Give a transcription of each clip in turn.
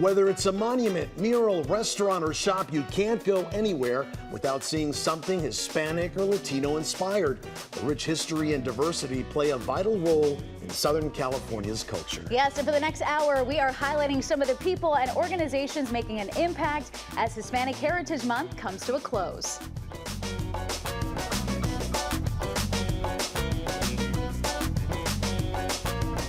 Whether it's a monument, mural, restaurant, or shop, you can't go anywhere without seeing something Hispanic or Latino inspired. The rich history and diversity play a vital role in Southern California's culture. Yes, and for the next hour, we are highlighting some of the people and organizations making an impact as Hispanic Heritage Month comes to a close.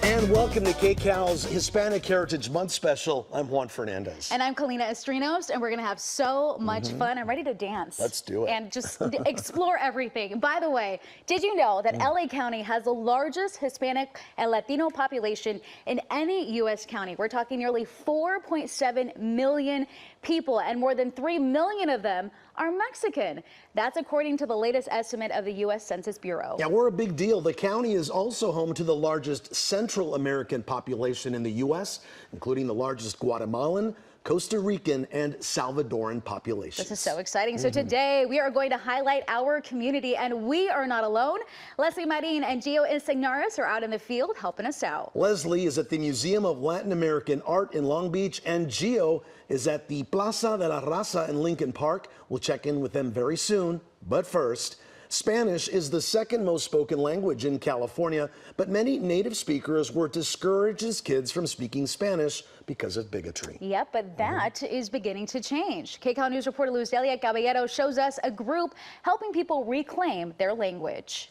And welcome to KCAL's Hispanic Heritage Month special. I'm Juan Fernandez. And I'm Kalina Estrinos, and we're going to have so much fun. I'm ready to dance. Let's do it. And just explore everything. By the way, did you know that LA County has the largest Hispanic and Latino population in any U.S. county? We're talking nearly 4.7 million people, and more than 3 million of them are Mexican. That's according to the latest estimate of the US Census Bureau. Yeah, we're a big deal. The county is also home to the largest Central American population in the U.S., including the largest Guatemalan, Costa Rican, and Salvadoran populations. This is so exciting. So today we are going to highlight our community, and we are not alone. Leslie Marin and Gio Insignaris are out in the field helping us out. Leslie is at the Museum of Latin American Art in Long Beach, and Gio is at the Plaza de la Raza in Lincoln Park. We'll check in with them very soon. But first, Spanish is the second most spoken language in California, but many native speakers were discouraged as kids from speaking Spanish because of bigotry. Yep, but that is beginning to change. KCAL News reporter Luz Delia Caballero shows us a group helping people reclaim their language.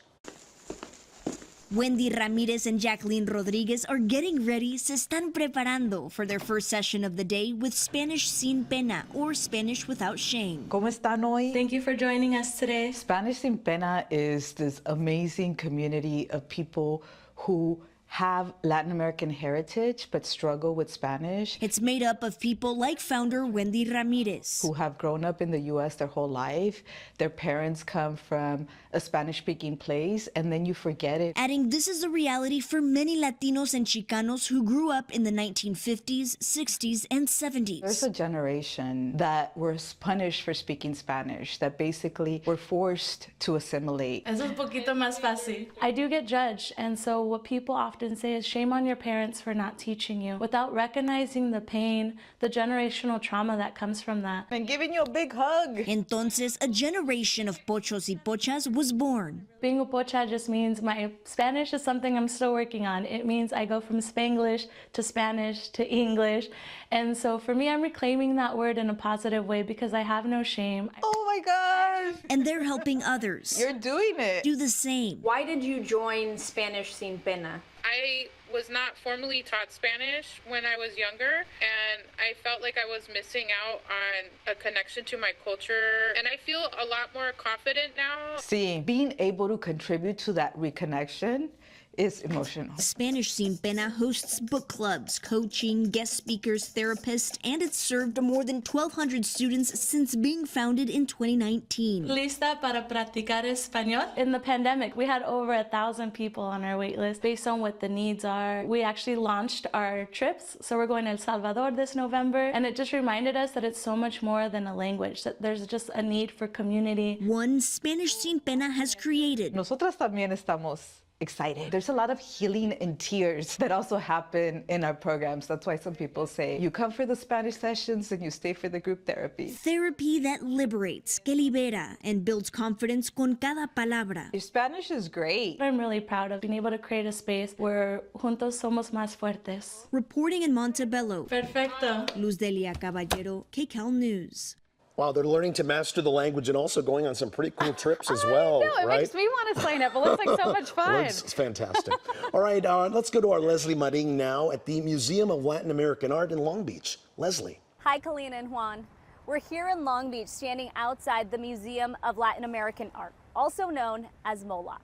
Wendy Ramirez and Jacqueline Rodriguez are getting ready, se están preparando for their first session of the day with Spanish Sin Pena, or Spanish Without Shame. ¿Cómo están hoy? Thank you for joining us today. Spanish Sin Pena is this amazing community of people who have Latin American heritage but struggle with Spanish. It's made up of people like founder Wendy Ramirez, who have grown up in the U.S. their whole life. Their parents come from a Spanish-speaking place, and then you forget it. Adding this is the reality for many Latinos and Chicanos who grew up in the 1950s, 60s, and 70s. There's a generation that was punished for speaking Spanish, that basically were forced to assimilate. Eso es poquito más fácil. I do get judged, and so what people often say is shame on your parents for not teaching you, without recognizing the pain, the generational trauma that comes from that. And giving you a big hug. Entonces, a generation of pochos y pochas was born. Being a pocha just means my Spanish is something I'm still working on. It means I go from Spanglish to Spanish to English. And so for me, I'm reclaiming that word in a positive way because I have no shame. Oh my gosh. And they're helping others. You're doing it. Do the same. Why did you join Spanish Sin Pena? I was not formally taught Spanish when I was younger, and I felt like I was missing out on a connection to my culture, and I feel a lot more confident now. See, being able to contribute to that reconnection is emotional. Spanish Sin Pena hosts book clubs, coaching, guest speakers, therapists, and it's served more than 1,200 students since being founded in 2019. Lista para practicar español? In the pandemic, we had over 1,000 people on our wait list based on what the needs are. We actually launched our trips, so we're going to El Salvador this November, and it just reminded us that it's so much more than a language, that there's just a need for community. One Spanish Sin Pena has created. Nosotras también estamos excited. There's a lot of healing and tears that also happen in our programs. That's why some people say you come for the Spanish sessions and you stay for the group therapy. Therapy that liberates, que libera, and builds confidence con cada palabra. Your Spanish is great. I'm really proud of being able to create a space where juntos somos más fuertes. Reporting in Montebello, Perfecto. Luz Delia Caballero, KCAL News. Wow, they're learning to master the language and also going on some pretty cool trips as well, I know, it right? makes me want to sign up. It looks like so much fun. It's fantastic. All right, let's go to our Leslie Marin now at the Museum of Latin American Art in Long Beach. Leslie. Hi, Kalina and Juan. We're here in Long Beach standing outside the Museum of Latin American Art, also known as MOLA.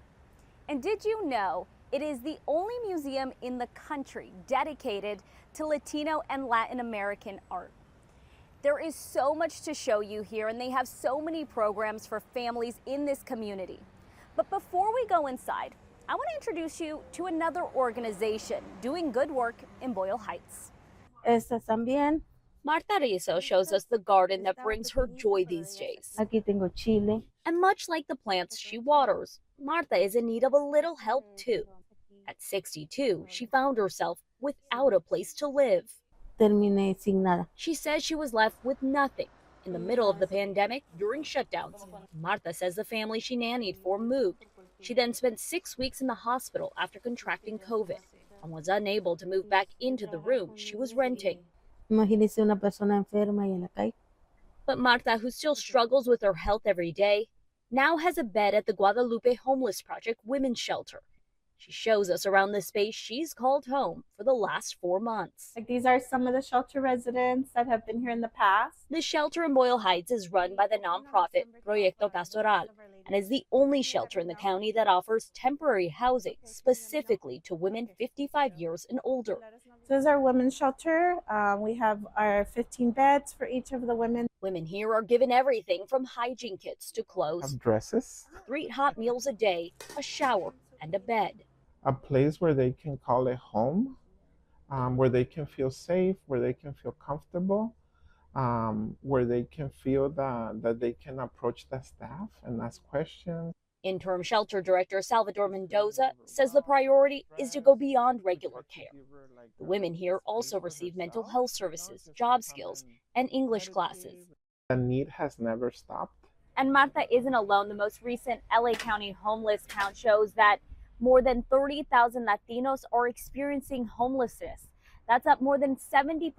And did you know it is the only museum in the country dedicated to Latino and Latin American art? There is so much to show you here, and they have so many programs for families in this community. But before we go inside, I want to introduce you to another organization doing good work in Boyle Heights. También. Marta Rizzo shows us the garden that brings her joy these days. Aquí tengo chile. And much like the plants she waters, Marta is in need of a little help too. At 62, she found herself without a place to live. terminé sin nada. She says she was left with nothing. In the middle of the pandemic, during shutdowns, Marta says the family she nannied for moved. She then spent 6 weeks in the hospital after contracting COVID and was unable to move back into the room she was renting. Imagínese una persona enferma y en la calle. But Marta, who still struggles with her health every day, now has a bed at the Guadalupe Homeless Project Women's Shelter. She shows us around the space she's called home for the last 4 months. These are some of the shelter residents that have been here in the past. The shelter in Boyle Heights is run by the nonprofit Proyecto Pastoral and is the only shelter in the county that offers temporary housing specifically to women 55 years and older. This is our women's shelter. We have our 15 beds for each of the women. Women here are given everything from hygiene kits to clothes, Dresses, 3 hot meals a day, a shower, and a bed. a place where they can call it home, where they can feel safe, where they can feel comfortable, where they can feel that they can approach the staff and ask questions. Interim shelter director Salvador Mendoza says the priority is to go beyond regular care. The women here also receive mental health services, job skills, and English classes. The need has never stopped. And Marta isn't alone. The most recent LA County homeless count shows that more than 30,000 Latinos are experiencing homelessness. That's up more than 70%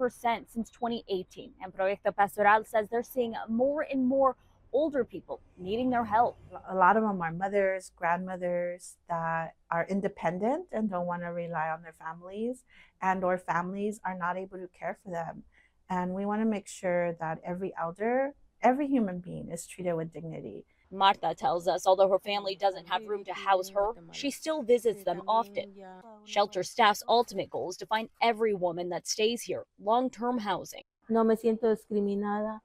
since 2018. And Proyecto Pastoral says they're seeing more and more older people needing their help. A lot of them are mothers, grandmothers that are independent and don't want to rely on their families, and or families are not able to care for them. And we want to make sure that every elder, every human being is treated with dignity. Marta tells us although her family doesn't have room to house her, she still visits them often. Shelter staff's ultimate goal is to find every woman that stays here long-term housing. No me siento discriminada.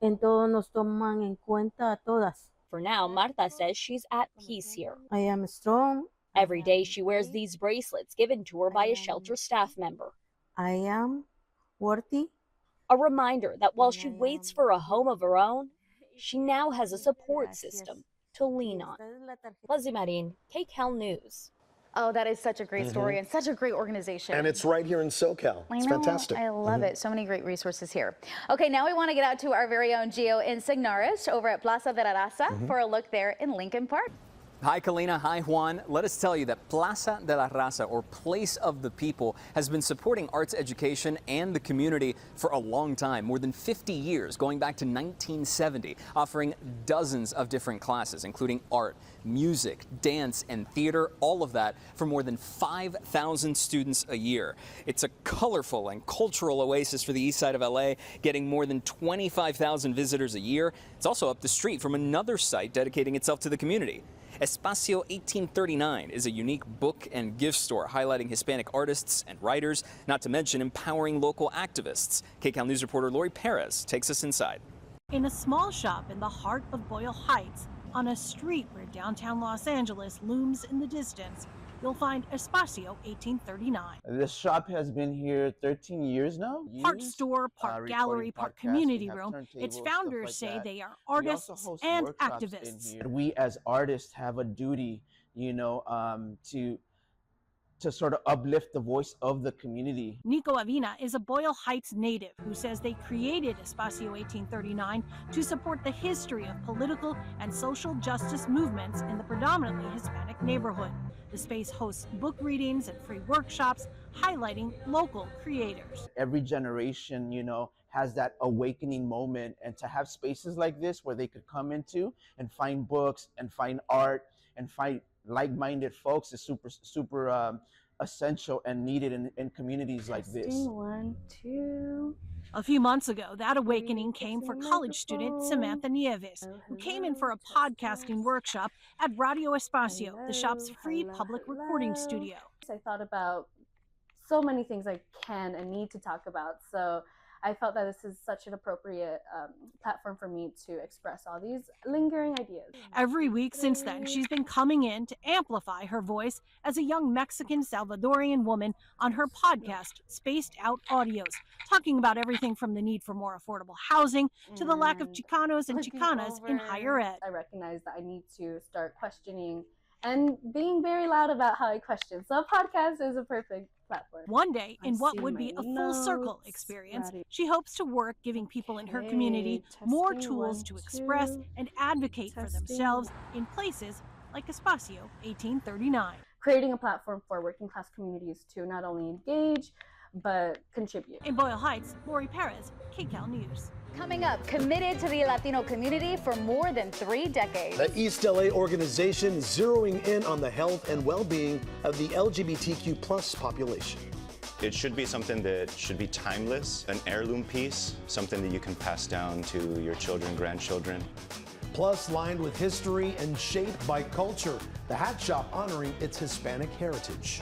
En todo nos toman en cuenta a todas. For now, Marta says she's at peace here. I am strong. Every day she wears these bracelets given to her by a shelter staff member. I am worthy. A reminder that while she waits for a home of her own, she now has a support system to lean on. Leslie Marin, KCAL News. Oh, that is such a great story and such a great organization. And it's right here in SoCal. It's fantastic. I love it. So many great resources here. Okay, now we want to get out to our very own Gio in Signares over at Plaza de la Raza for a look there in Lincoln Park. Hi, Kalina. Hi, Juan. Let us tell you that Plaza de la Raza, or Place of the People, has been supporting arts education and the community for a long time, more than 50 years, going back to 1970, offering dozens of different classes, including art, music, dance, and theater, all of that for more than 5,000 students a year. It's a colorful and cultural oasis for the east side of LA, getting more than 25,000 visitors a year. It's also up the street from another site dedicating itself to the community. Espacio 1839 is a unique book and gift store highlighting Hispanic artists and writers, not to mention empowering local activists. KCAL News reporter Lori Perez takes us inside. In a small shop in the heart of Boyle Heights, on a street where downtown Los Angeles looms in the distance, you'll find Espacio 1839. The shop has been here 13 years now. Part store, part gallery, part community room. Its founders say they are artists and activists. We as artists have a duty, to sort of uplift the voice of the community. Nico Avina is a Boyle Heights native who says they created Espacio 1839 to support the history of political and social justice movements in the predominantly Hispanic neighborhood. The space hosts book readings and free workshops highlighting local creators. Every generation, has that awakening moment, and to have spaces like this where they could come into and find books and find art and find like-minded folks is super essential and needed in communities like this. 1, 2. A few months ago, that awakening came for college student Samantha Nieves, who came in for a podcasting workshop at Radio Espacio, the shop's free public recording studio. I thought about so many things I can and need to talk about, so I felt that this is such an appropriate platform for me to express all these lingering ideas. Every week since then, she's been coming in to amplify her voice as a young Mexican Salvadorian woman on her podcast, Spaced Out Audios, talking about everything from the need for more affordable housing to the lack of Chicanos and Chicanas in higher ed. I recognize that I need to start questioning and being very loud about how I question. So a podcast is a perfect platform. One day, in what see would be my a full circle notes, experience, ready. she hopes to work giving people in her community more testing, tools 1, to express 2, and advocate for testing. themselves in places like Espacio 1839. Creating a platform for working class communities to not only engage, but contribute. In Boyle Heights, Lori Perez, KCAL News. Coming up, committed to the Latino community for more than 3 decades. The East LA organization zeroing in on the health and well-being of the LGBTQ plus population. It should be something that should be timeless, an heirloom piece, something that you can pass down to your children, grandchildren. Plus, lined with history and shaped by culture, the hat shop honoring its Hispanic heritage.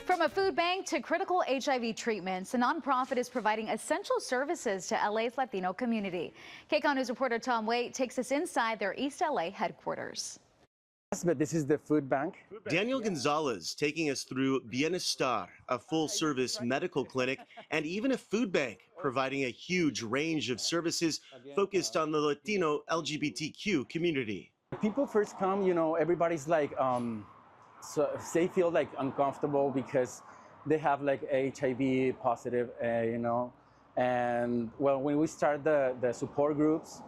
From a food bank to critical HIV treatments, the nonprofit is providing essential services to LA's Latino community. KCAL News reporter Tom Waite takes us inside their East LA headquarters. But this is the food bank. Daniel Gonzalez taking us through Bienestar, a full-service medical clinic, and even a food bank, providing a huge range of services focused on the Latino LGBTQ community. People first come, you know, everybody's like, so they feel like uncomfortable because they have like HIV positive, you know, and well, when we start the support groups,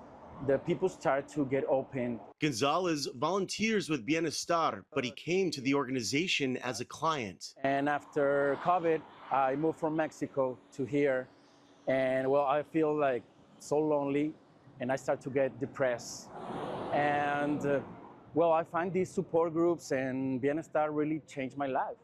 the people start to get open. Gonzalez volunteers with Bienestar, but he came to the organization as a client. And after COVID, I moved from Mexico to here, and well, I feel like so lonely, and I start to get depressed. And well, I find these support groups, and Bienestar really changed my life.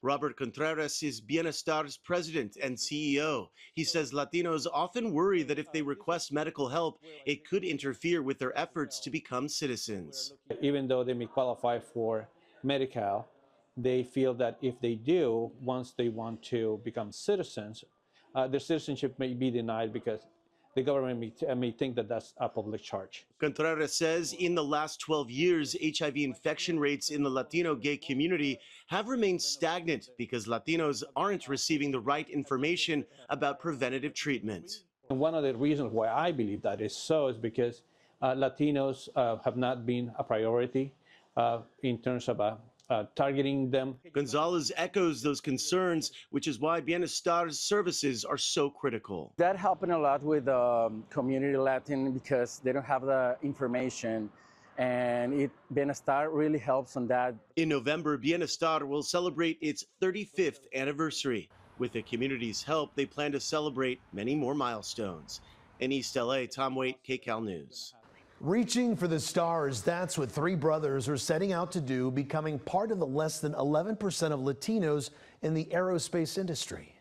Robert Contreras is Bienestar's president and CEO. He says Latinos often worry that if they request medical help, it could interfere with their efforts to become citizens. Even though they may qualify for Medi-Cal, they feel that if they do, once they want to become citizens, their citizenship may be denied because the government may think that that's a public charge. Contreras says in the last 12 years, HIV infection rates in the Latino gay community have remained stagnant because Latinos aren't receiving the right information about preventative treatment. And one of the reasons why I believe that is so is because Latinos have not been a priority in terms of targeting them. Gonzalez echoes those concerns, which is why Bienestar's services are so critical. That happened a lot with community Latin because they don't have the information, and Bienestar really helps on that. In November, Bienestar will celebrate its 35th anniversary. With the community's help, they plan to celebrate many more milestones. In East LA, Tom Waite, KCAL News. Reaching for the stars, that's what 3 brothers are setting out to do, becoming part of the less than 11% of Latinos in the aerospace industry.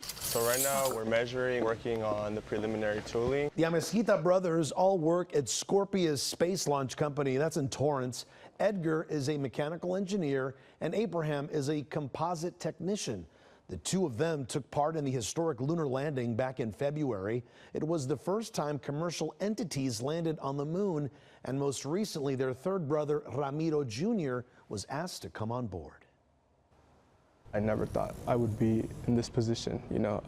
So right now we're working on the preliminary tooling. The Amezquita brothers all work at Scorpia's space launch company. That's in Torrance. Edgar is a mechanical engineer and Abraham is a composite technician. The 2 of them took part in the historic lunar landing back in February. It was the first time commercial entities landed on the moon, and most recently their 3rd brother, Ramiro Jr., was asked to come on board. I never thought I would be in this position, you know.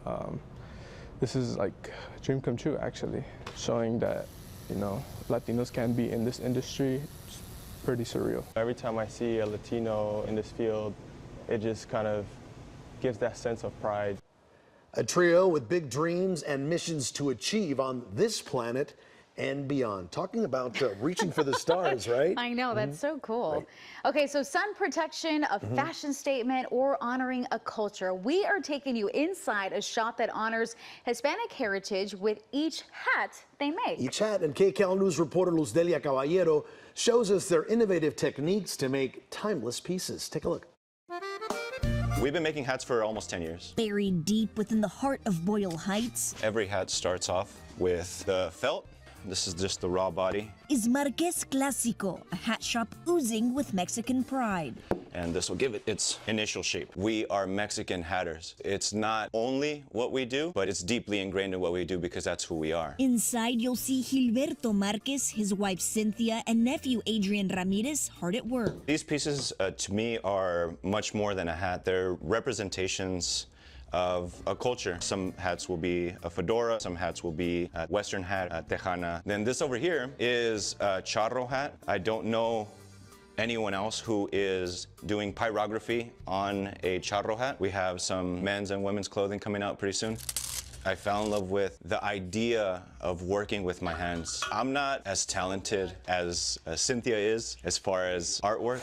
This is like a dream come true, actually, showing that, you know, Latinos can be in this industry. It's pretty surreal. Every time I see a Latino in this field, it just kind of gives that sense of pride. A trio with big dreams and missions to achieve on this planet and beyond. Talking about reaching for the stars, right? I know, that's so cool. Right. Okay, so sun protection, a fashion statement, or honoring a culture. We are taking you inside a shop that honors Hispanic heritage with each hat they make. Each hat, and KCAL News reporter Luz Delia Caballero shows us their innovative techniques to make timeless pieces. Take a look. We've been making hats for almost 10 years. Buried deep within the heart of Boyle Heights, Every hat starts off with the felt. This is just the raw body. Is Marqués Clásico, a hat shop oozing with Mexican pride. And this will give it its initial shape. We are Mexican hatters. It's not only what we do, but it's deeply ingrained in what we do because that's who we are. Inside, you'll see Gilberto Marquez, his wife Cynthia, and nephew Adrian Ramirez hard at work. These pieces, to me, are much more than a hat. They're representations of a culture. Some hats will be a fedora, some hats will be a Western hat, a tejana. Then this over here is a charro hat. I don't know anyone else who is doing pyrography on a charro hat. We have some men's and women's clothing coming out pretty soon. I fell in love with the idea of working with my hands. I'm not as talented as Cynthia is as far as artwork,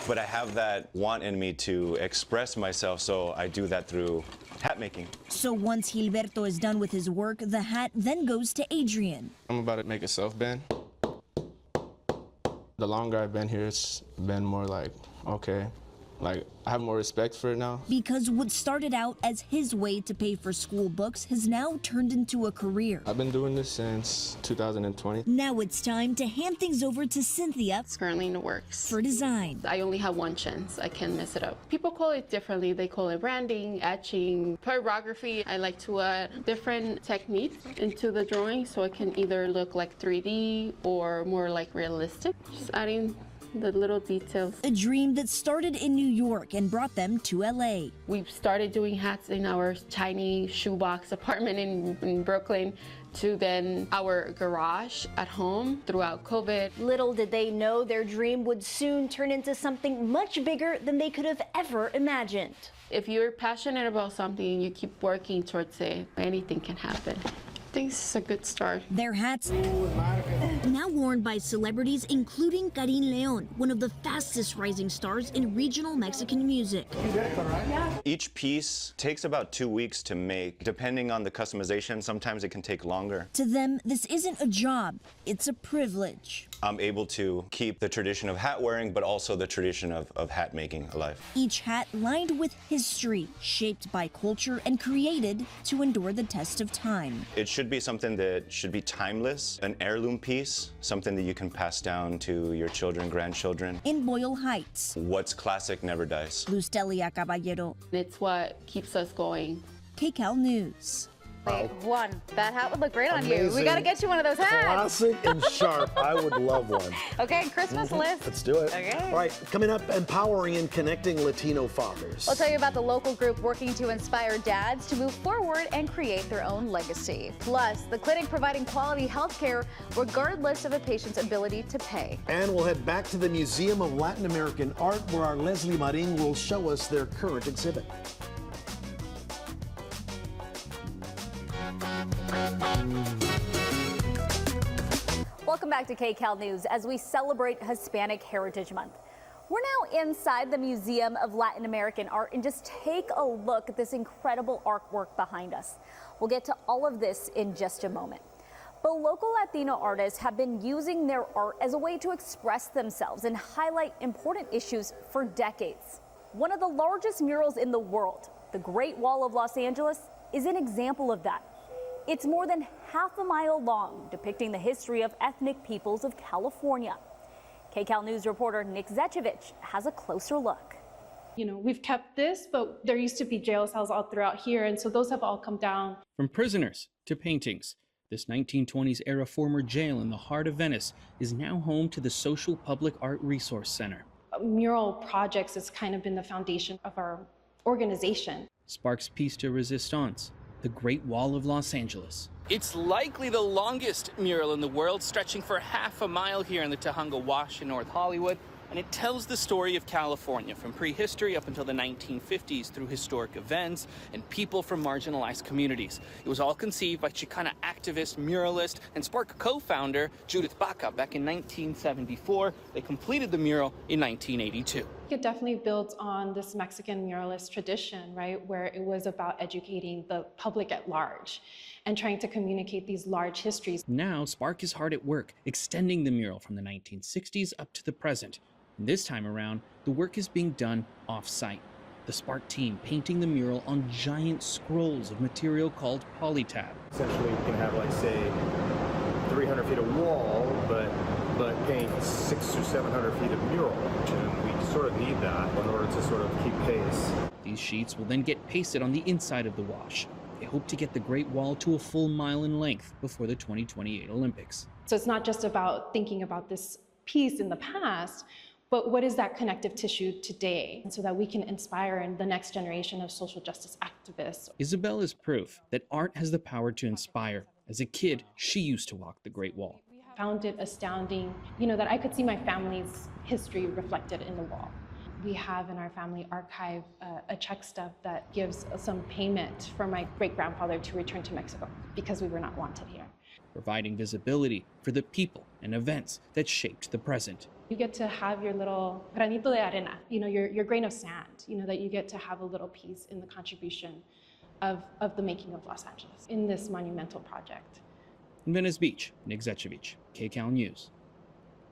but I have that want in me to express myself, so I do that through hat making. So once Gilberto is done with his work, the hat then goes to Adrian. I'm about to make a self-band. The longer I've been here, it's been more like, okay, like I have more respect for it now. Because what started out as his way to pay for school books has now turned into a career. I've been doing this since 2020. Now it's time to hand things over to Cynthia. It's currently in the works. For design. I only have one chance. I can mess it up. People call it differently. They call it branding, etching, pyrography. I like to add different techniques into the drawing so it can either look like 3D or more like realistic. Just adding the little details. A dream that started in New York and brought them to LA. We started doing hats in our tiny shoebox apartment in Brooklyn to then our garage at home throughout COVID. Little did they know their dream would soon turn into something much bigger than they could have ever imagined. If you're passionate about something and you keep working towards it, anything can happen. I think this is a good start. Their hats now worn by celebrities including Karin Leon, one of the fastest rising stars in regional Mexican music. Each piece takes about 2 weeks to make. Depending on the customization, sometimes it can take longer. To them, this isn't a job, it's a privilege. I'm able to keep the tradition of hat wearing, but also the tradition of hat making alive. Each hat lined with history, shaped by culture and created to endure the test of time. It should be something that should be timeless, an heirloom piece, something that you can pass down to your children, grandchildren. In Boyle Heights. What's classic never dies. Lustelia Caballero. It's what keeps us going. KCAL News. Wait, one. That hat would look great on you. We Amazing. got to get you one of those hats. Classic and sharp. I would love one. Okay, Christmas list. Let's do it. Okay. All right, coming up, empowering and connecting Latino fathers. We'll tell you about the local group working to inspire dads to move forward and create their own legacy. Plus, the clinic providing quality health care regardless of a patient's ability to pay. And we'll head back to the Museum of Latin American Art, where our Leslie Marin will show us their current exhibit. Welcome back to KCAL News as we celebrate Hispanic Heritage Month. We're now inside the Museum of Latin American Art and just take a look at this incredible artwork behind us. We'll get to all of this in just a moment. But local Latino artists have been using their art as a way to express themselves and highlight important issues for decades. One of the largest murals in the world, the Great Wall of Los Angeles, is an example of that. It's more than half a mile long, depicting the history of ethnic peoples of California. KCAL News reporter Nick Zechevich has a closer look. You know, we've kept this, but there used to be jail cells all throughout here, and so those have all come down. From prisoners to paintings, this 1920s era former jail in the heart of Venice is now home to the Social Public Art Resource Center. Mural projects has kind of been the foundation of our organization. Sparks piece de resistance, the Great Wall of Los Angeles. It's likely the longest mural in the world, stretching for half a mile here in the Tujunga Wash in North Hollywood. And it tells the story of California from prehistory up until the 1950s through historic events and people from marginalized communities. It was all conceived by Chicana activist, muralist, and Spark co-founder Judith Baca back in 1974. They completed the mural in 1982. It definitely builds on this Mexican muralist tradition, right, where it was about educating the public at large and trying to communicate these large histories. Now, Spark is hard at work, extending the mural from the 1960s up to the present. And this time around, the work is being done off-site. The Spark team painting the mural on giant scrolls of material called polytab. Essentially, you can have, like, say, 300 feet of wall, but paint 600 or 700 feet of mural. And we sort of need that in order to sort of keep pace. These sheets will then get pasted on the inside of the wash. They hope to get the Great Wall to a full mile in length before the 2028 Olympics. So it's not just about thinking about this piece in the past, But what is that connective tissue today so that we can inspire the next generation of social justice activists? Isabel is proof that art has the power to inspire. As a kid, she used to walk the Great Wall. Found it astounding, that I could see my family's history reflected in the wall. We have in our family archive a check stub that gives some payment for my great-grandfather to return to Mexico because we were not wanted here. Providing visibility for the people and events that shaped the present. You get to have your little granito de arena, your grain of sand, that you get to have a little piece in the contribution of the making of Los Angeles in this monumental project. In Venice Beach, Nick Zecevich, KCAL News.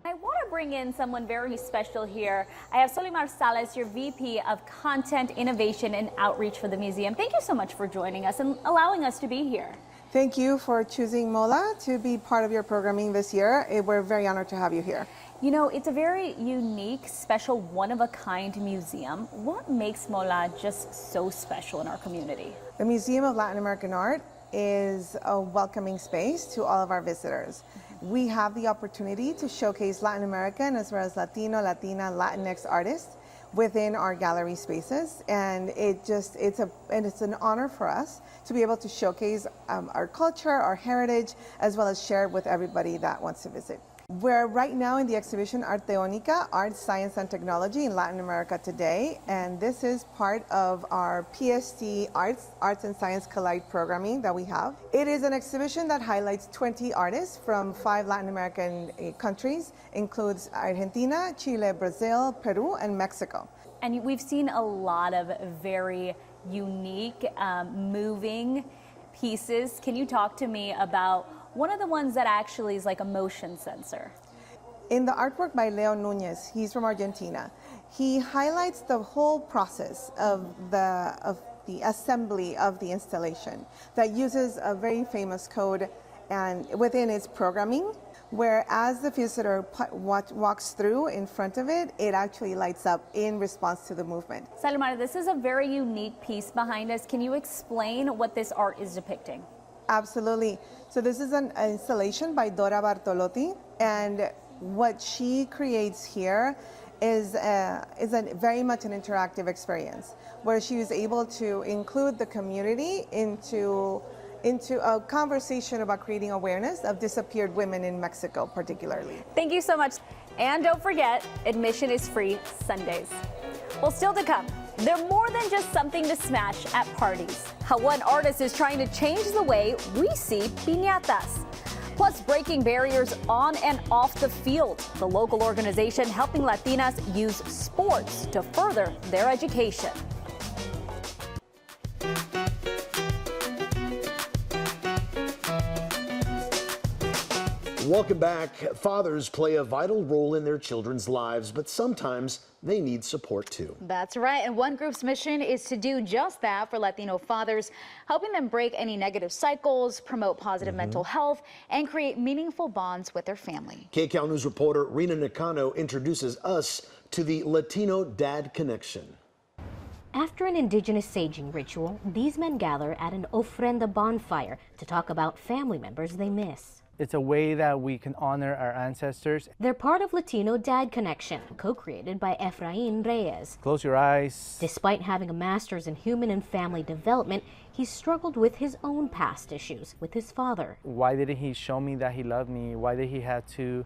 I want to bring in someone very special here. I have Solimar Salas, your VP of Content, Innovation, and Outreach for the museum. Thank you so much for joining us and allowing us to be here. Thank you for choosing MOLA to be part of your programming this year. We're very honored to have you here. It's a very unique, special, one-of-a-kind museum. What makes MOLA just so special in our community? The Museum of Latin American Art is a welcoming space to all of our visitors. We have the opportunity to showcase Latin American as well as Latino, Latina, Latinx artists within our gallery spaces, and it's an honor for us to be able to showcase our culture, our heritage, as well as share it with everybody that wants to visit. We're right now in the exhibition Arte Única, Art, Science, and Technology in Latin America Today, and this is part of our PST Arts and Science Collide programming that we have. It is an exhibition that highlights 20 artists from 5 Latin American countries, includes Argentina, Chile, Brazil, Peru, and Mexico. And we've seen a lot of very unique, moving pieces. Can you talk to me about one of the ones that actually is like a motion sensor? In the artwork by Leo Núñez, he's from Argentina, he highlights the whole process of the assembly of the installation that uses a very famous code and within its programming, where as the visitor walks through in front of it, it actually lights up in response to the movement. Salomar, this is a very unique piece behind us. Can you explain what this art is depicting? Absolutely. So this is an installation by Dora Bartolotti, and what she creates here is very much an interactive experience, where she was able to include the community into a conversation about creating awareness of disappeared women in Mexico, particularly. Thank you so much. And don't forget, admission is free Sundays. Well, still to come, they're more than just something to smash at parties. How one artist is trying to change the way we see piñatas. Plus, breaking barriers on and off the field. The local organization helping Latinas use sports to further their education. Welcome back. Fathers play a vital role in their children's lives, but sometimes they need support too. That's right. And one group's mission is to do just that for Latino fathers, helping them break any negative cycles, promote positive mental health, and create meaningful bonds with their family. KCAL News reporter Rina Nakano introduces us to the Latino Dad Connection. After an indigenous saging ritual, these men gather at an ofrenda bonfire to talk about family members they miss. It's a way that we can honor our ancestors. They're part of Latino Dad Connection, co-created by Efrain Reyes. Close your eyes. Despite having a master's in human and family development, he struggled with his own past issues with his father. Why didn't he show me that he loved me? Why did he have to,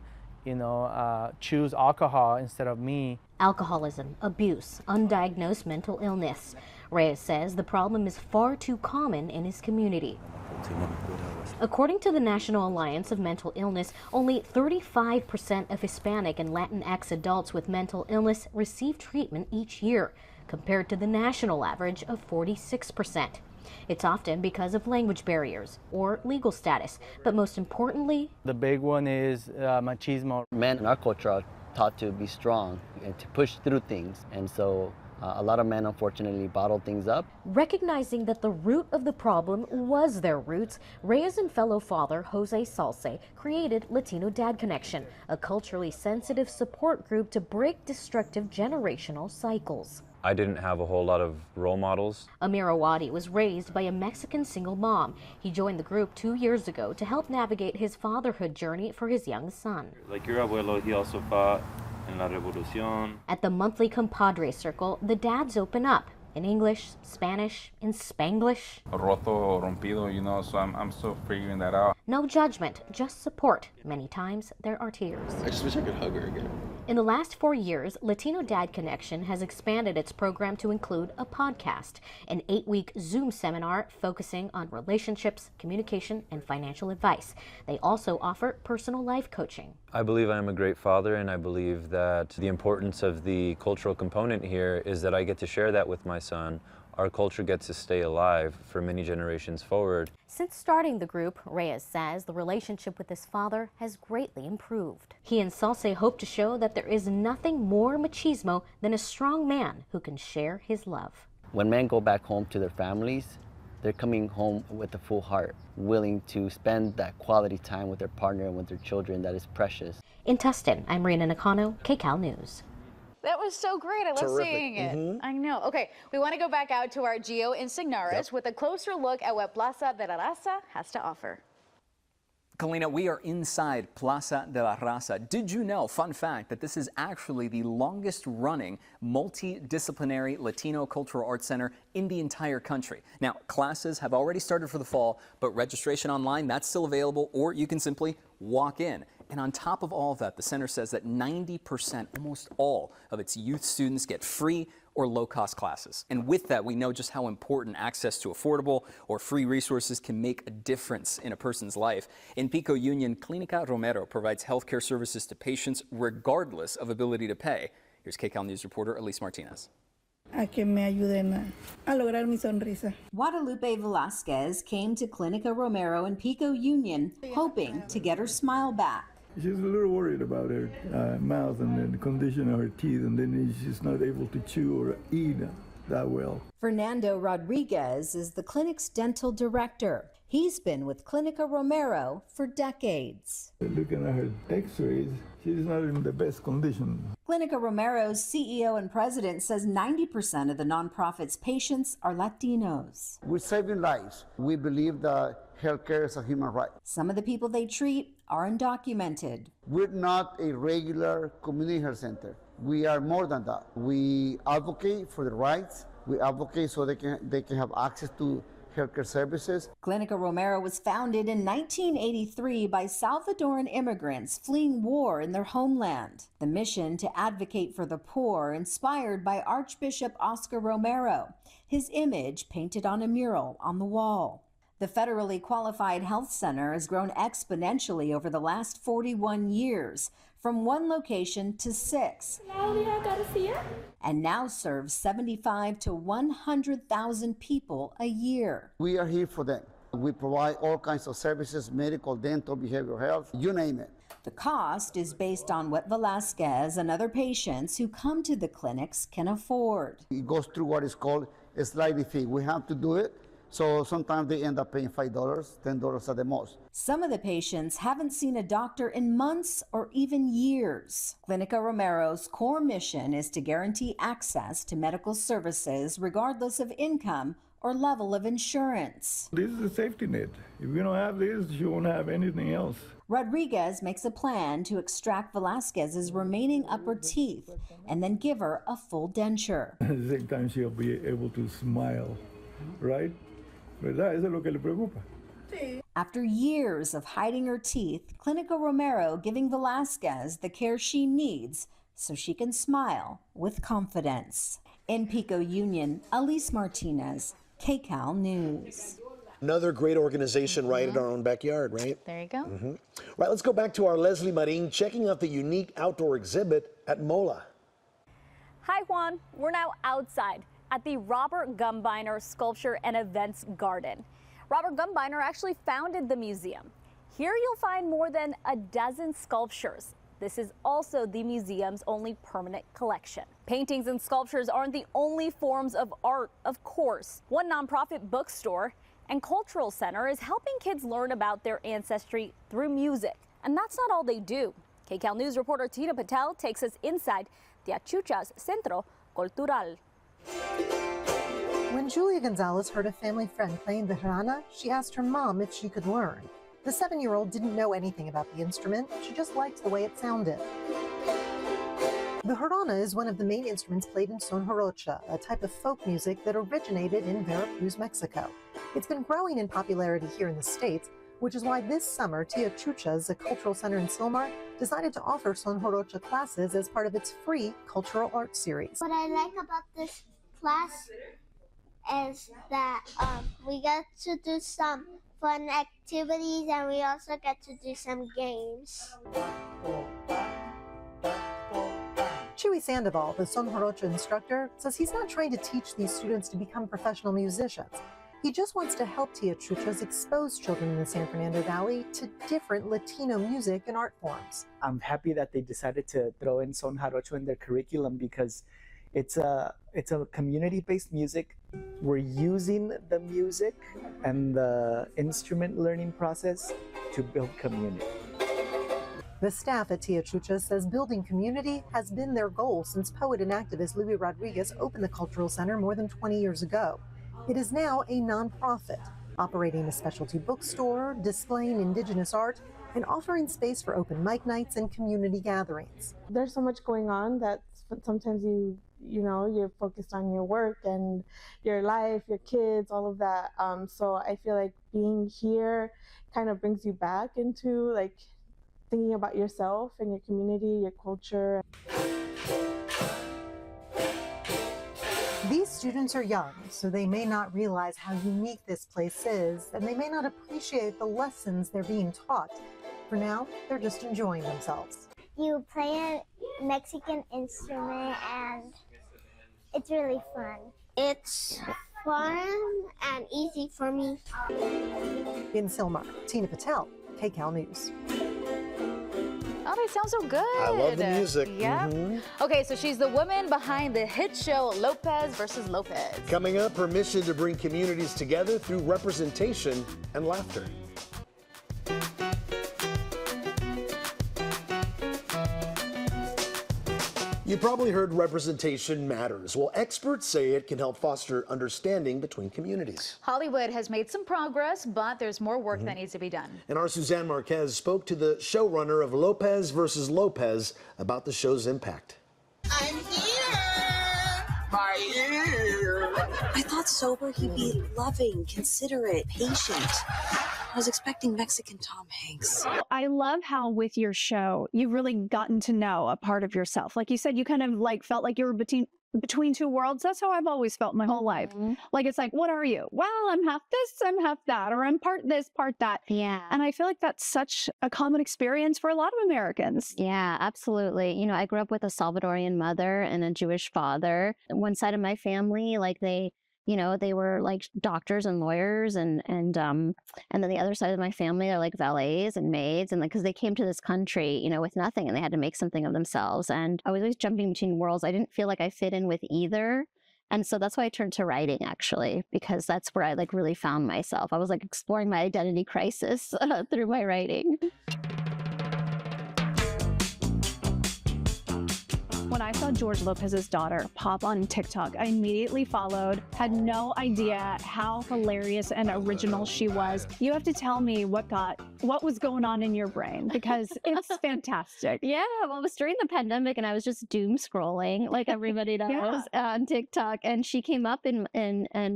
choose alcohol instead of me? Alcoholism, abuse, undiagnosed mental illness. Reyes says the problem is far too common in his community. According to the National Alliance of Mental Illness, only 35% of Hispanic and Latinx adults with mental illness receive treatment each year, compared to the national average of 46%. It's often because of language barriers or legal status, but most importantly, the big one is machismo. Men in our culture are taught to be strong and to push through things, and so a lot of men unfortunately bottle things up. Recognizing that the root of the problem was their roots, Reyes and fellow father Jose Salce created Latino Dad Connection, a culturally sensitive support group to break destructive generational cycles. I didn't have a whole lot of role models. Amir Awadi was raised by a Mexican single mom. He joined the group 2 years ago to help navigate his fatherhood journey for his young son. Like your abuelo, he also fought en la revolución. At the monthly compadre circle, the dads open up in English, Spanish, in Spanglish. Roto, rompido, you know, so I'm still figuring that out. No judgment, just support. Many times there are tears. I just wish I could hug her again. In the last 4 years, Latino Dad Connection has expanded its program to include a podcast, an 8-week Zoom seminar focusing on relationships, communication, and financial advice. They also offer personal life coaching. I believe I am a great father, and I believe that the importance of the cultural component here is that I get to share that with my son. Our culture gets to stay alive for many generations forward. Since starting the group, Reyes says the relationship with his father has greatly improved. He and Salce hope to show that there is nothing more machismo than a strong man who can share his love. When men go back home to their families, they're coming home with a full heart, willing to spend that quality time with their partner and with their children that is precious. In Tustin, I'm Marina Nakano, KCAL News. That was so great. I love Terrific. seeing it. I know. Okay, we want to go back out to our Gio in Signares with a closer look at what Plaza de la Raza has to offer. Kalina, we are inside Plaza de la Raza. Did you know, fun fact, that this is actually the longest running multidisciplinary Latino cultural arts center in the entire country? Now, classes have already started for the fall, but registration online, that's still available, or you can simply walk in. And on top of all of that, the center says that 90%, almost all of its youth students get free or low-cost classes. And with that, we know just how important access to affordable or free resources can make a difference in a person's life. In Pico Union, Clínica Romero provides healthcare services to patients regardless of ability to pay. Here's KCAL News reporter Elise Martinez. A que me ayuden a lograr mi sonrisa. Guadalupe Velasquez came to Clínica Romero in Pico Union, hoping to get her smile back. She's a little worried about her mouth and the condition of her teeth, and then she's not able to chew or eat that well. Fernando Rodriguez is the clinic's dental director. He's been with Clínica Romero for decades. Looking at her x-rays, she's not in the best condition. Clínica Romero's CEO and president says 90% of the nonprofit's patients are Latinos. We're saving lives. We believe that healthcare is a human right. Some of the people they treat are undocumented. We're not a regular community health center. We are more than that. We advocate for the rights. We advocate so they can have access to healthcare services. Clínica Romero was founded in 1983 by Salvadoran immigrants fleeing war in their homeland. The mission to advocate for the poor, inspired by Archbishop Oscar Romero, his image painted on a mural on the wall. The federally qualified health center has grown exponentially over the last 41 years, from 1 location to 6, and now serves 75 to 100,000 people a year. We are here for them. We provide all kinds of services, medical, dental, behavioral health, you name it. The cost is based on what Velasquez and other patients who come to the clinics can afford. It goes through what is called a sliding fee. We have to do it. So sometimes they end up paying $5, $10 at the most. Some of the patients haven't seen a doctor in months or even years. Clínica Romero's core mission is to guarantee access to medical services regardless of income or level of insurance. This is a safety net. If you don't have this, you won't have anything else. Rodriguez makes a plan to extract Velasquez's remaining upper teeth and then give her a full denture. At the same time, she'll be able to smile, right? ¿Verdad? Eso es lo que le preocupa. After years of hiding her teeth, Clínica Romero giving Velasquez the care she needs so she can smile with confidence. In Pico Union, Elise Martinez, KCAL News. Another great organization right in our own backyard, right? There you go. Right, let's go back to our Leslie Marin checking out the unique outdoor exhibit at MOLA. Hi, Juan. We're now outside at the Robert Gumbiner Sculpture and Events Garden. Robert Gumbiner actually founded the museum. Here you'll find more than a dozen sculptures. This is also the museum's only permanent collection. Paintings and sculptures aren't the only forms of art, of course. One nonprofit bookstore and cultural center is helping kids learn about their ancestry through music. And that's not all they do. KCAL News reporter Tina Patel takes us inside the Achuchas Centro Cultural. When Julia Gonzalez heard a family friend playing the jarana, she asked her mom if she could learn. The 7-year-old didn't know anything about the instrument. She just liked the way it sounded. The jarana is one of the main instruments played in son jarocha, a type of folk music that originated in Veracruz, Mexico. It's been growing in popularity here in the States, which is why this summer Tia Chucha's, a cultural center in Silmar, decided to offer son jarocha classes as part of its free cultural arts series. What I like about this class is that we get to do some fun activities and we also get to do some games. Chuy Sandoval, the son jarocha instructor, says he's not trying to teach these students to become professional musicians. He just wants to help Tia Chuchas expose children in the San Fernando Valley to different Latino music and art forms. I'm happy that they decided to throw in son jarocho in their curriculum because it's a community-based music. We're using the music and the instrument learning process to build community. The staff at Tia Chucha says building community has been their goal since poet and activist Louis Rodriguez opened the Cultural Center more than 20 years ago. It is now a nonprofit, operating a specialty bookstore, displaying indigenous art, and offering space for open mic nights and community gatherings. There's so much going on that sometimes you're focused on your work and your life, your kids, all of that. So I feel like being here kind of brings you back into like thinking about yourself and your community, your culture. These students are young, so they may not realize how unique this place is, and they may not appreciate the lessons they're being taught. For now, they're just enjoying themselves. You play a Mexican instrument and it's really fun. It's fun and easy for me. In Silmar, Tina Patel, KCAL News. Oh, they sound so good. I love the music. Yeah. Okay, so she's the woman behind the hit show Lopez versus Lopez. Coming up, her mission to bring communities together through representation and laughter. You probably heard representation matters. Well, experts say it can help foster understanding between communities. Hollywood has made some progress, but there's more work that needs to be done. And our Suzanne Marquez spoke to the showrunner of Lopez versus Lopez about the show's impact. I'm here! My ear! I thought sober he'd be loving, considerate, patient. I was expecting Mexican Tom Hanks. I love how with your show, you've really gotten to know a part of yourself. Like you said, you kind of like felt like you were between two worlds. That's how I've always felt my whole life. Like, it's like, what are you? Well, I'm half this, I'm half that, or I'm part this, part that. Yeah. And I feel like that's such a common experience for a lot of Americans. Yeah, absolutely. You know, I grew up with a Salvadorian mother and a Jewish father. One side of my family, like they were like doctors and lawyers, and then the other side of my family are like valets and maids, and like because they came to this country, you know, with nothing, and they had to make something of themselves. And I was always jumping between worlds. I didn't feel like I fit in with either, and so that's why I turned to writing, actually, because that's where I like really found myself. I was like exploring my identity crisis through my writing. When I saw George Lopez's daughter pop on TikTok, I immediately followed, had no idea how hilarious and original she was. You have to tell me what was going on in your brain, because it's fantastic. Yeah, well, it was during the pandemic, and I was just doom scrolling like everybody does on TikTok, and she came up in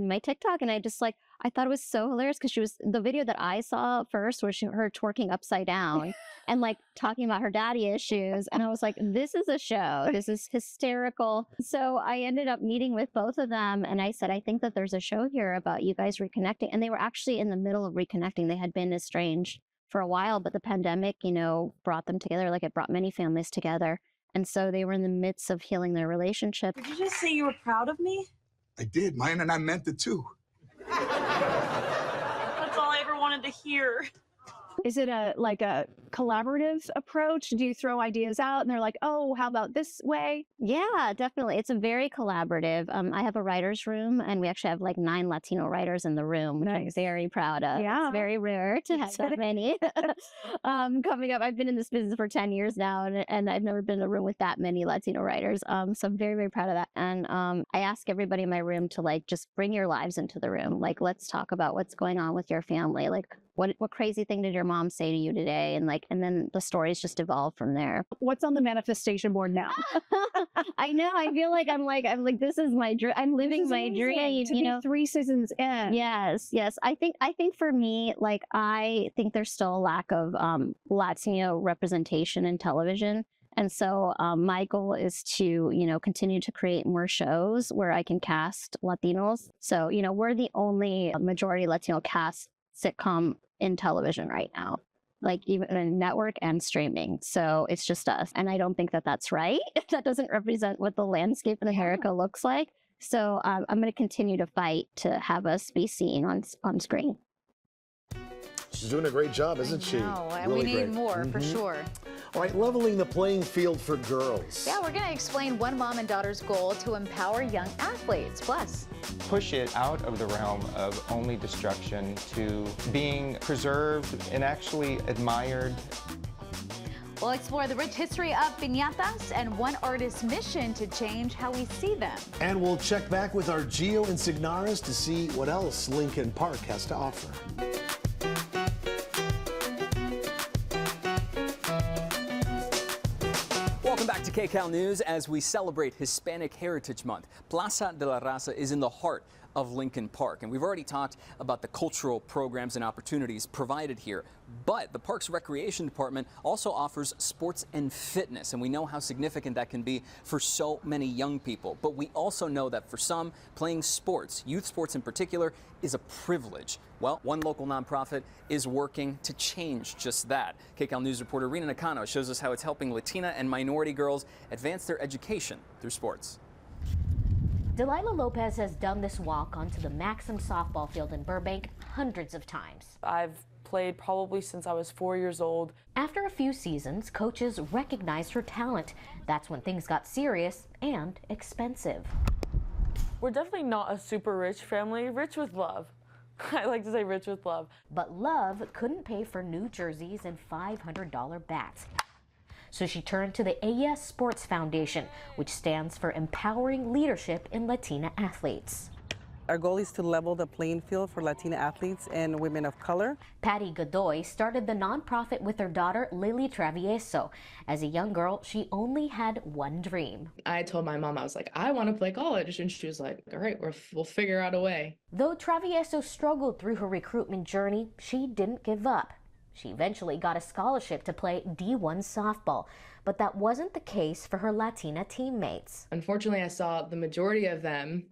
my TikTok, and I thought it was so hilarious because the video that I saw first was her twerking upside down and like talking about her daddy issues. And I was like, this is a show. This is hysterical. So I ended up meeting with both of them. And I said, I think that there's a show here about you guys reconnecting. And they were actually in the middle of reconnecting. They had been estranged for a while, but the pandemic, brought them together like it brought many families together. And so they were in the midst of healing their relationship. Did you just say you were proud of me? I did, mine, and I meant it too. That's all I ever wanted to hear. Is it a collaborative approach? Do you throw ideas out and they're like, oh, how about this way? Yeah, definitely. It's a very collaborative. I have a writer's room, and we actually have like 9 Latino writers in the room, which I'm very proud of. Yeah. It's very rare to have that many coming up. I've been in this business for 10 years now, and I've never been in a room with that many Latino writers. So I'm very, very proud of that. And I ask everybody in my room to like just bring your lives into the room. Like, let's talk about what's going on with your family. Like, what crazy thing did your mom say to you today? And then the stories just evolve from there. What's on the manifestation board now? I know. I feel like I'm like this is my dream. I'm living my dream. To be 3 seasons in. Yes. I think for me, like I think there's still a lack of Latino representation in television. And so my goal is to, continue to create more shows where I can cast Latinos. So, we're the only majority Latino cast sitcom in television right now, like even in network and streaming. So it's just us. And I don't think that that's right. That doesn't represent what the landscape in America looks like. So I'm going to continue to fight to have us be seen on screen. She's doing a great job, isn't she? No, and Really we need great. more for sure. All right, leveling the playing field for girls. Yeah, we're going to explain one mom and daughter's goal to empower young athletes. Plus, push it out of the realm of only destruction to being preserved and actually admired. we'll explore the rich history of piñatas and one artist's mission to change how we see them. And we'll check back with our Gio Insignaris to see what else Lincoln Park has to offer. Welcome back to KCAL News as we celebrate Hispanic Heritage Month. Plaza de la Raza is in the heart of Lincoln Park, and we've already talked about the cultural programs and opportunities provided here. But the park's recreation department also offers sports and fitness, and we know how significant that can be for so many young people. But we also know that for some, playing sports, youth sports in particular, is a privilege. Well, one local nonprofit is working to change just that. KCAL News reporter Rina Nakano shows us how it's helping Latina and minority girls advance their education through sports. Delilah Lopez has done this walk onto the Maxim softball field in Burbank hundreds of times. I've played probably since I was 4 years old. After a few seasons, coaches recognized her talent. That's when things got serious and expensive. We're definitely not a super rich family, rich with love. I like to say rich with love. But love couldn't pay for new jerseys and $500 bats. So she turned to the US Sports Foundation, which stands for Empowering Leadership in Latina Athletes. Our goal is to level the playing field for Latina athletes and women of color. Patty Godoy started the nonprofit with her daughter, Lily Travieso. As a young girl, she only had one dream. I told my mom, I was like, I want to play college. And she was like, all right, we'll figure out a way. Though Travieso struggled through her recruitment journey, she didn't give up. She eventually got a scholarship to play D1 softball, but that wasn't the case for her Latina teammates. Unfortunately, I saw the majority of them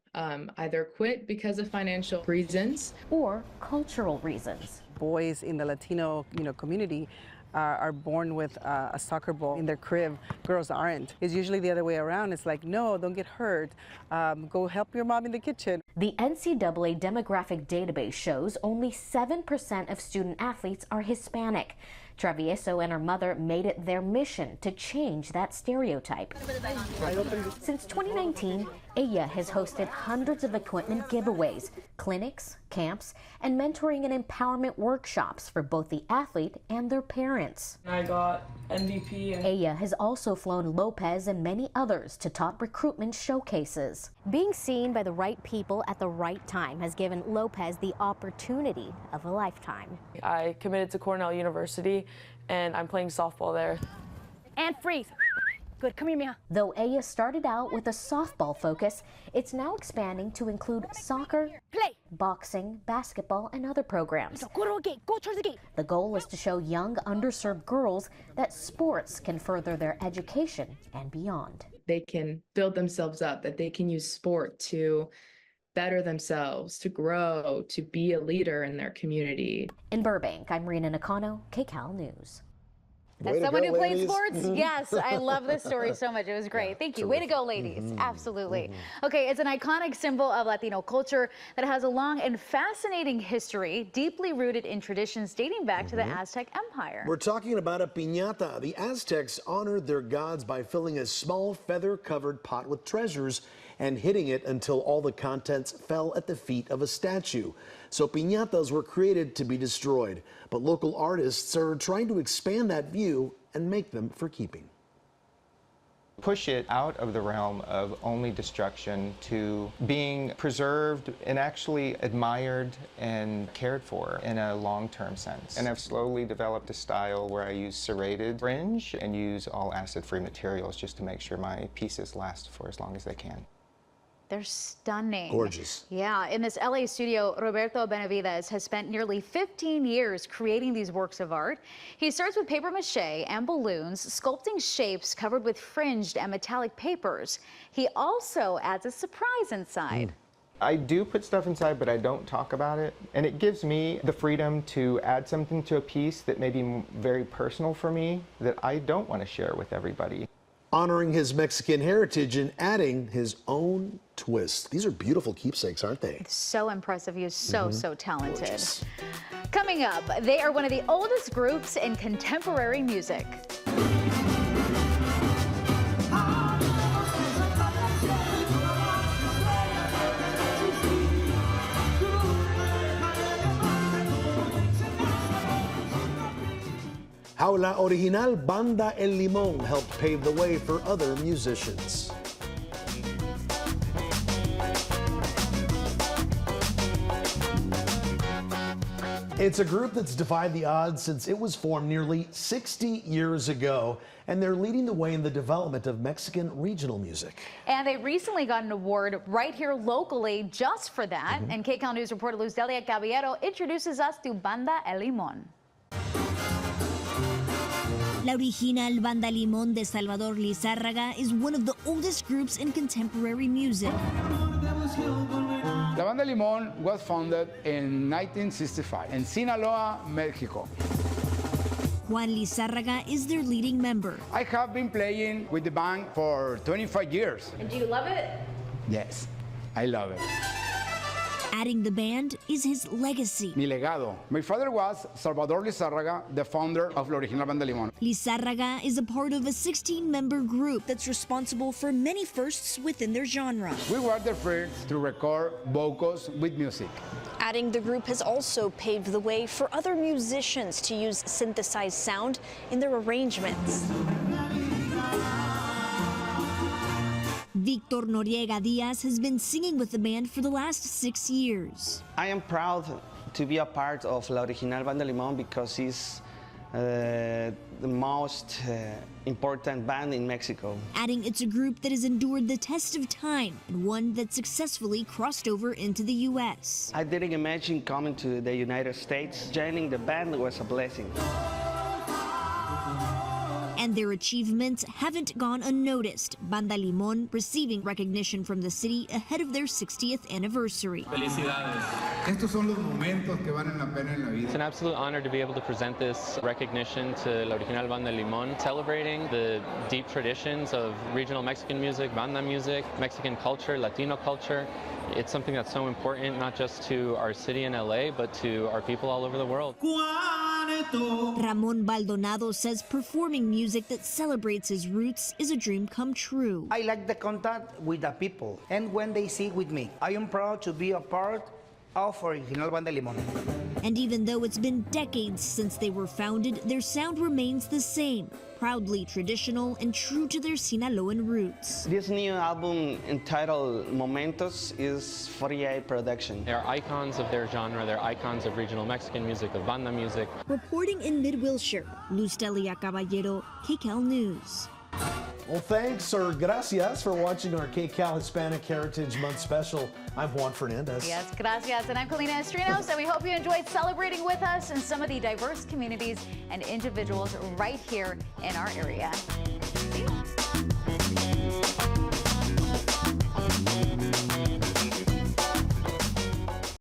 either quit because of financial reasons or cultural reasons. Boys in the Latino community are born with a soccer ball in their crib. Girls aren't. It's usually the other way around. It's like, no, don't get hurt. Go help your mom in the kitchen. The NCAA demographic database shows only 7% of student athletes are Hispanic. Travieso and her mother made it their mission to change that stereotype. Since 2019, ella has hosted hundreds of equipment giveaways, clinics, camps, and mentoring and empowerment workshops for both the athlete and their parents. I got MVP. Ella has also flown Lopez and many others to top recruitment showcases. Being seen by the right people at the right time has given Lopez the opportunity of a lifetime. I committed to Cornell University, and I'm playing softball there. And freeze. Good, come here, Mia. Though Aya started out with a softball focus, it's now expanding to include soccer, boxing, basketball, and other programs. The goal is to show young, underserved girls that sports can further their education and beyond. They can build themselves up, that they can use sport to better themselves, to grow, to be a leader in their community. In Burbank, I'm Rina Nakano, KCAL News. As someone who played sports, yes, I love this story so much. It was great. Thank you. Way to go, ladies. Absolutely. Okay, it's an iconic symbol of Latino culture that has a long and fascinating history, deeply rooted in traditions dating back to the Aztec Empire. We're talking about a piñata. The Aztecs honored their gods by filling a small feather-covered pot with treasures and hitting it until all the contents fell at the feet of a statue. So piñatas were created to be destroyed, but local artists are trying to expand that view and make them for keeping. push it out of the realm of only destruction to being preserved and actually admired and cared for in a long-term sense. And I've slowly developed a style where I use serrated fringe and use all acid-free materials just to make sure my pieces last for as long as they can. They're stunning. Gorgeous. Yeah, in this LA studio, Roberto Benavides has spent nearly 15 years creating these works of art. He starts with paper mache and balloons, sculpting shapes covered with fringed and metallic papers. He also adds a surprise inside. I do put stuff inside, but I don't talk about it. And it gives me the freedom to add something to a piece that may be very personal for me that I don't want to share with everybody. Honoring his Mexican heritage and adding his own twist. These are beautiful keepsakes, aren't they? So impressive. He is so talented. Gorgeous. Coming up, they are one of the oldest groups in contemporary music. How la original Banda El Limón helped pave the way for other musicians. It's a group that's defied the odds since it was formed nearly 60 years ago, and they're leading the way in the development of Mexican regional music. And they recently got an award right here locally just for that. And KCAL News reporter Luz Delia Caballero introduces us to Banda El Limón. La original Banda Limón de Salvador Lizárraga is one of the oldest groups in contemporary music. La Banda Limón was founded in 1965 in Sinaloa, Mexico. Juan Lizárraga is their leading member. I have been playing with the band for 25 years. And do you love it? Yes, I love it. Adding the band is his legacy. Mi legado. My father was Salvador Lizárraga, the founder of La Original Banda Limón. Lizárraga is a part of a 16-member group that's responsible for many firsts within their genre. We were the first to record vocals with music. Adding the group has also paved the way for other musicians to use synthesized sound in their arrangements. Victor Noriega Diaz has been singing with the band for the last 6 years. I am proud to be a part of La Original Banda Limón because it's the most important band in Mexico. Adding it's a group that has endured the test of time and one that successfully crossed over into the U.S. I didn't imagine coming to the United States. Joining the band was a blessing. And their achievements haven't gone unnoticed. Banda Limón receiving recognition from the city ahead of their 60th anniversary. Felicidades. Estos son los momentos que valen la pena en la vida. It's an absolute honor to be able to present this recognition to La Original Banda Limón, celebrating the deep traditions of regional Mexican music, banda music, Mexican culture, Latino culture. It's something that's so important, not just to our city in LA, but to our people all over the world. Ramon Baldonado says performing music that celebrates his roots is a dream come true. I like the contact with the people and when they sing with me. I am proud to be a part of Original Banda Limón. And even though it's been decades since they were founded, their sound remains the same, proudly traditional and true to their Sinaloan roots. This new album entitled Momentos is 48 production. They're icons of their genre, they're icons of regional Mexican music, of banda music. Reporting in Mid-Wilshire, Luz Delia Caballero, KCAL News. Well, thanks or gracias for watching our KCAL Hispanic Heritage Month special. I'm Juan Fernandez. Yes, gracias. And I'm Kalina Estrinos, and we hope you enjoyed celebrating with us in some of the diverse communities and individuals right here in our area. See you.